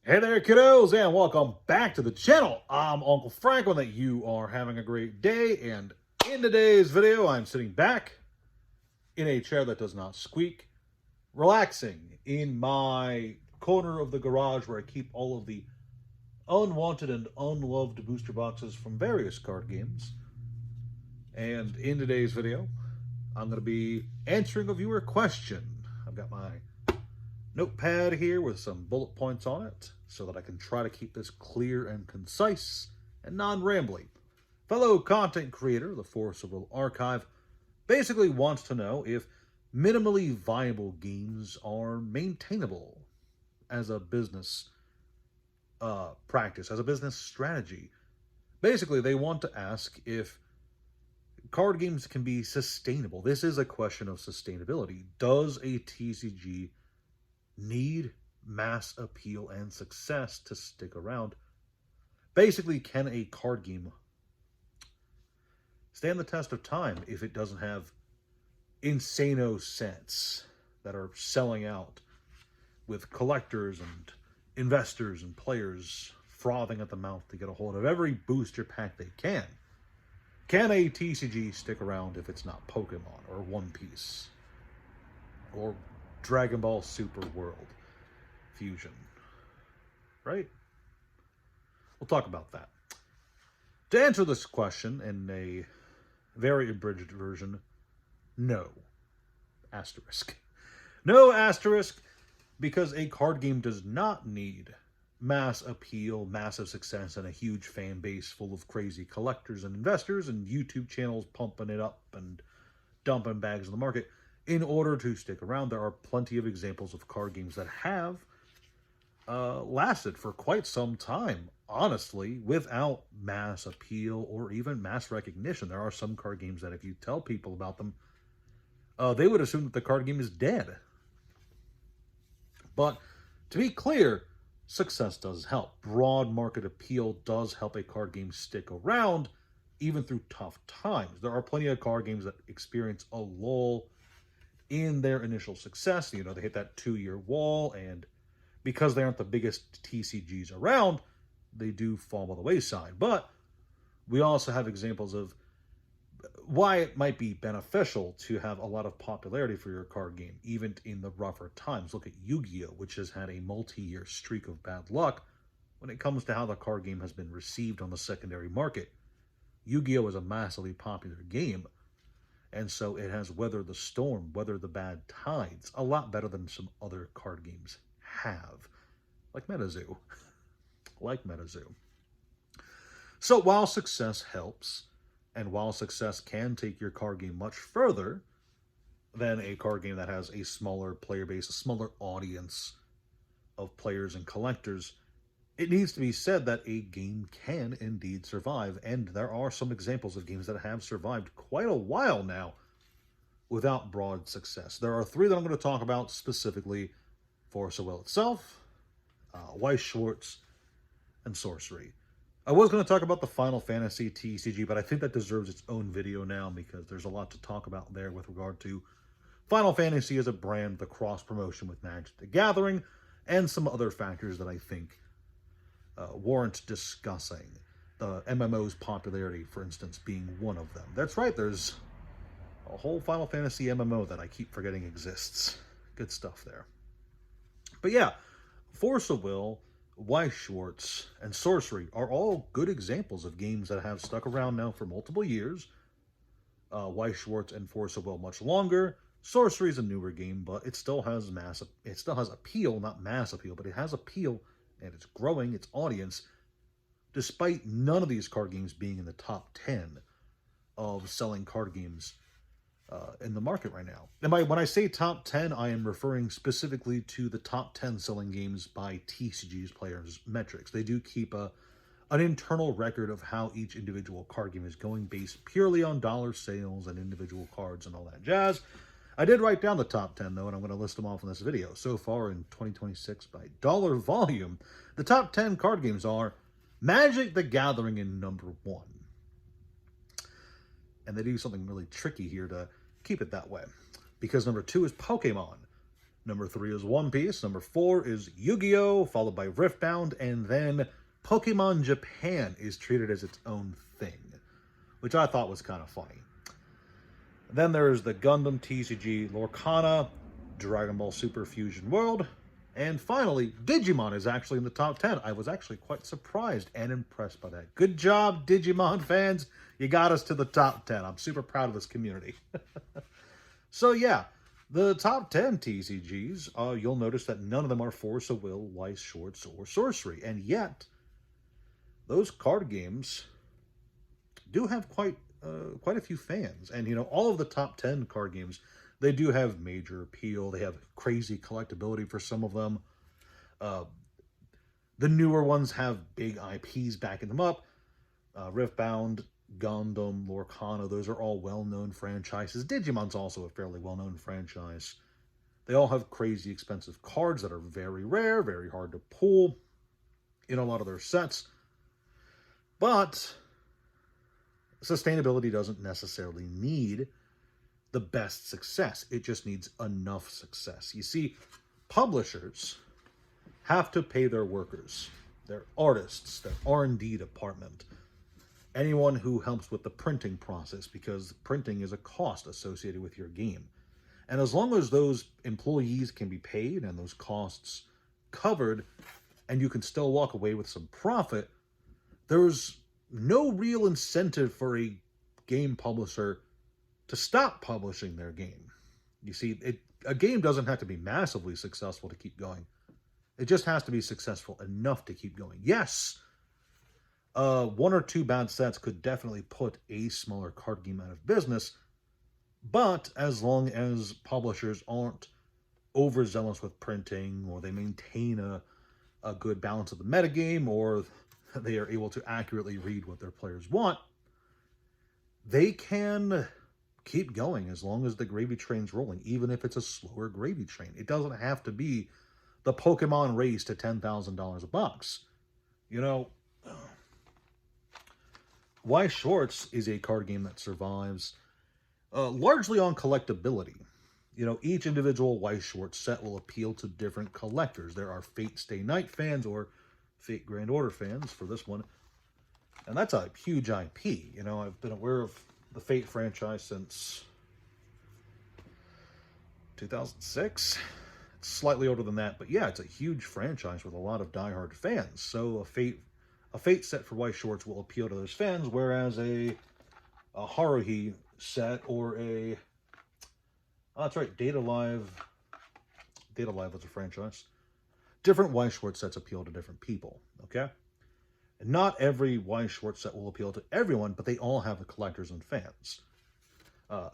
Hey there, kiddos, and welcome back to the channel. I'm Uncle Frank, and that you are having a great day. And in today's video, I'm sitting back in a chair that does not squeak, relaxing in my corner of the garage where I keep all of the unwanted and unloved booster boxes from various card games. And in today's video, I'm going to be answering a viewer question. I've got my notepad here with some bullet points on it so that I can try to keep this clear and concise and non-rambly. Fellow content creator, the Force of Will Archive, basically wants to know if minimally viable games are maintainable as a business practice, as a business strategy. Basically, they want to ask if card games can be sustainable. This is a question of sustainability. Does a TCG need mass appeal and success to stick around? Basically, can a card game stand the test of time if it doesn't have insano sets that are selling out with collectors and investors and players frothing at the mouth to get a hold of every booster pack they can? Can a TCG stick around if it's not Pokemon or One Piece or Dragon Ball Super World Fusion? Right? We'll talk about that. To answer this question in a very abridged version, no. Asterisk. No asterisk, because a card game does not need mass appeal, massive success, and a huge fan base full of crazy collectors and investors and YouTube channels pumping it up and dumping bags in the market in order to stick around. There are plenty of examples of card games that have lasted for quite some time, honestly, without mass appeal or even mass recognition. There are some card games that if you tell people about them, they would assume that the card game is dead. But to be clear, success does help. Broad market appeal does help a card game stick around, even through tough times. There are plenty of card games that experience a lull in their initial success. You know, they hit that 2-year wall, and because they aren't the biggest TCGs around, they do fall by the wayside. But we also have examples of why it might be beneficial to have a lot of popularity for your card game, even in the rougher times. Look at Yu-Gi-Oh!, which has had a multi-year streak of bad luck when it comes to how the card game has been received on the secondary market. Yu-Gi-Oh! Is a massively popular game, and so it has weathered the storm, weathered the bad tides, a lot better than some other card games have. Like MetaZoo. Like MetaZoo. So while success helps, and while success can take your card game much further than a card game that has a smaller player base, a smaller audience of players and collectors, it needs to be said that a game can indeed survive, and there are some examples of games that have survived quite a while now without broad success. There are 3 that I'm going to talk about specifically: Force of Will itself, Weiss Schwarz, and Sorcery. I was going to talk about the Final Fantasy TCG, but I think that deserves its own video now because there's a lot to talk about there with regard to Final Fantasy as a brand, the cross-promotion with Magic the Gathering, and some other factors that I think warrant discussing. The MMO's popularity, for instance, being one of them. That's right, there's a whole Final Fantasy MMO that I keep forgetting exists. Good stuff there. But yeah, Force of Will, Weiss Schwarz, and Sorcery are all good examples of games that have stuck around now for multiple years. Weiss Schwarz and Force of Will much longer. Sorcery is a newer game, but it still has appeal, not mass appeal, but it has appeal, and it's growing its audience, despite none of these card games being in the top 10 of selling card games in the market right now. And when I say top 10, I am referring specifically to the top 10 selling games by TCG's players metrics. They do keep an internal record of how each individual card game is going, based purely on dollar sales and individual cards and all that jazz. I did write down the top 10, though, and I'm going to list them off in this video. So far in 2026, by dollar volume, the top 10 card games are Magic the Gathering in number 1. And they do something really tricky here to keep it that way, because number 2 is Pokemon. Number 3 is One Piece. Number 4 is Yu-Gi-Oh!, followed by Riftbound, and then Pokemon Japan is treated as its own thing, which I thought was kind of funny. Then there's the Gundam TCG Lorcana, Dragon Ball Super Fusion World, and finally, Digimon is actually in the top 10. I was actually quite surprised and impressed by that. Good job, Digimon fans. You got us to the top 10. I'm super proud of this community. So yeah, the top 10 TCGs, you'll notice that none of them are Force of Will, Weiss Schwarz, or Sorcery. And yet, those card games do have quite a few fans. And, you know, all of the top 10 card games, they do have major appeal. They have crazy collectability for some of them. The newer ones have big IPs backing them up. Riftbound, Gundam, Lorcana, those are all well-known franchises. Digimon's also a fairly well-known franchise. They all have crazy expensive cards that are very rare, very hard to pull in a lot of their sets. But sustainability doesn't necessarily need the best success. It just needs enough success. You see, publishers have to pay their workers, their artists, their R&D department, anyone who helps with the printing process, because printing is a cost associated with your game. And as long as those employees can be paid and those costs covered, and you can still walk away with some profit, there's no real incentive for a game publisher to stop publishing their game. You see, a game doesn't have to be massively successful to keep going. It just has to be successful enough to keep going. Yes, 1 or 2 bad sets could definitely put a smaller card game out of business, but as long as publishers aren't overzealous with printing, or they maintain a good balance of the metagame, or they are able to accurately read what their players want, they can keep going as long as the gravy train's rolling, even if it's a slower gravy train. It doesn't have to be the Pokemon race to $10,000 a box. You know, Weiss Schwarz is a card game that survives largely on collectability. You know, each individual Weiss Schwarz set will appeal to different collectors. There are Fate Stay Night fans or Fate Grand Order fans for this one. And that's a huge IP. You know, I've been aware of the Fate franchise since 2006. It's slightly older than that, but yeah, it's a huge franchise with a lot of diehard fans. So a Fate set for Weiss Schwarz will appeal to those fans, whereas a Haruhi set or a... Oh, that's right, Data Live was a franchise. Different Weiss Schwarz sets appeal to different people, okay? And not every Weiss Schwarz set will appeal to everyone, but they all have the collectors and fans.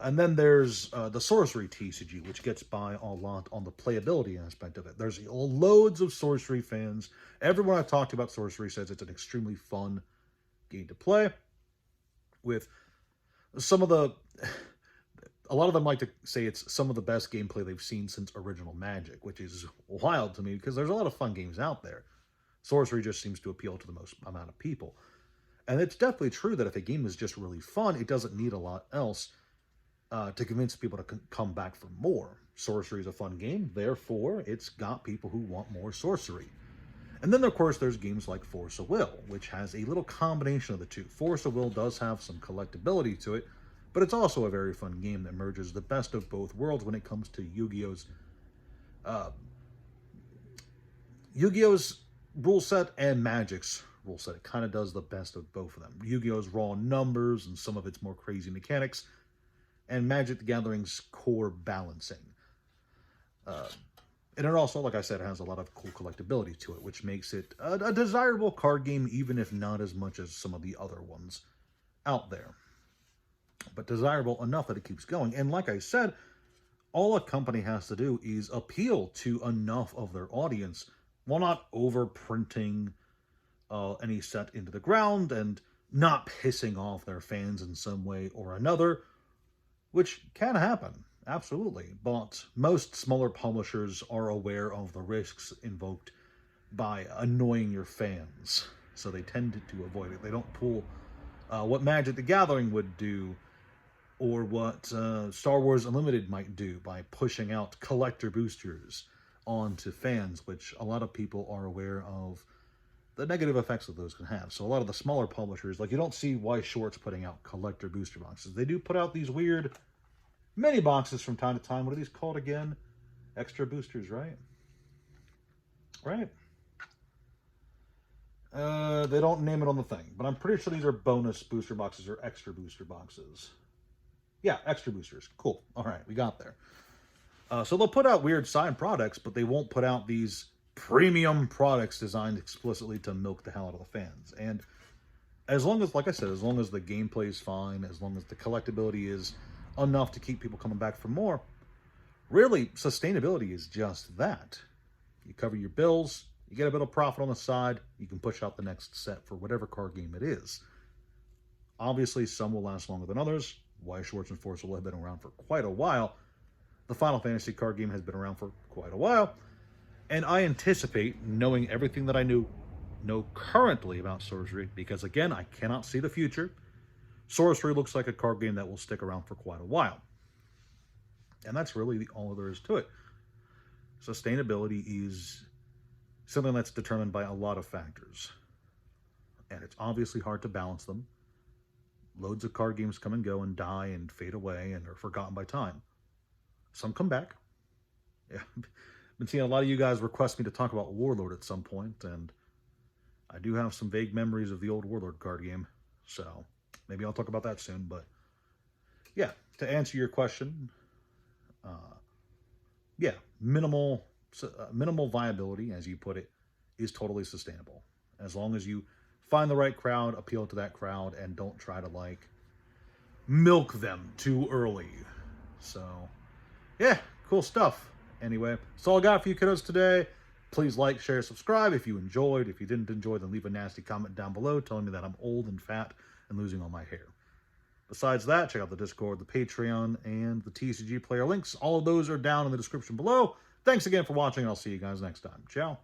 And then there's the Sorcery TCG, which gets by a lot on the playability aspect of it. There's loads of Sorcery fans. Everyone I've talked about Sorcery says it's an extremely fun game to play. With some of the... A lot of them like to say it's some of the best gameplay they've seen since original Magic, which is wild to me because there's a lot of fun games out there. Sorcery just seems to appeal to the most amount of people. And it's definitely true that if a game is just really fun, it doesn't need a lot else to convince people to come back for more. Sorcery is a fun game, therefore it's got people who want more Sorcery. And then, of course, there's games like Force of Will, which has a little combination of the two. Force of Will does have some collectability to it, but it's also a very fun game that merges the best of both worlds when it comes to Yu-Gi-Oh's rule set and Magic's rule set. It kind of does the best of both of them. Yu-Gi-Oh's raw numbers and some of its more crazy mechanics, and Magic the Gathering's core balancing. And it also, like I said, has a lot of cool collectability to it, which makes it a desirable card game, even if not as much as some of the other ones out there. But desirable enough that it keeps going. And like I said, all a company has to do is appeal to enough of their audience while not overprinting any set into the ground and not pissing off their fans in some way or another, which can happen, absolutely. But most smaller publishers are aware of the risks invoked by annoying your fans, so they tend to avoid it. They don't pull what Magic the Gathering would do or what Star Wars Unlimited might do by pushing out collector boosters onto fans, which a lot of people are aware of the negative effects that those can have. So a lot of the smaller publishers, like you don't see Weiss Schwartz putting out collector booster boxes. They do put out these weird mini boxes from time to time. What are these called again? Extra boosters, right? Right? They don't name it on the thing, but I'm pretty sure these are bonus booster boxes or extra booster boxes. Yeah, extra boosters. Cool. All right, we got there. So they'll put out weird side products, but they won't put out these premium products designed explicitly to milk the hell out of the fans. And as long as, like I said, as long as the gameplay is fine, as long as the collectability is enough to keep people coming back for more, really, sustainability is just that. You cover your bills, you get a bit of profit on the side, you can push out the next set for whatever card game it is. Obviously, some will last longer than others. Weiss Schwartz and Force will have been around for quite a while. The Final Fantasy card game has been around for quite a while. And I anticipate, knowing everything that I know currently about Sorcery, because again, I cannot see the future, Sorcery looks like a card game that will stick around for quite a while. And that's really all there is to it. Sustainability is something that's determined by a lot of factors. And it's obviously hard to balance them. Loads of card games come and go and die and fade away and are forgotten by time. Some come back. Yeah, been seeing a lot of you guys request me to talk about Warlord at some point, and I do have some vague memories of the old Warlord card game, so maybe I'll talk about that soon. But yeah, to answer your question, yeah, minimal viability, as you put it, is totally sustainable. As long as you find the right crowd, appeal to that crowd, and don't try to, like, milk them too early. So, yeah, cool stuff. Anyway, that's all I got for you kiddos today. Please like, share, subscribe if you enjoyed. If you didn't enjoy, then leave a nasty comment down below telling me that I'm old and fat and losing all my hair. Besides that, check out the Discord, the Patreon, and the TCG player links. All of those are down in the description below. Thanks again for watching, and I'll see you guys next time. Ciao.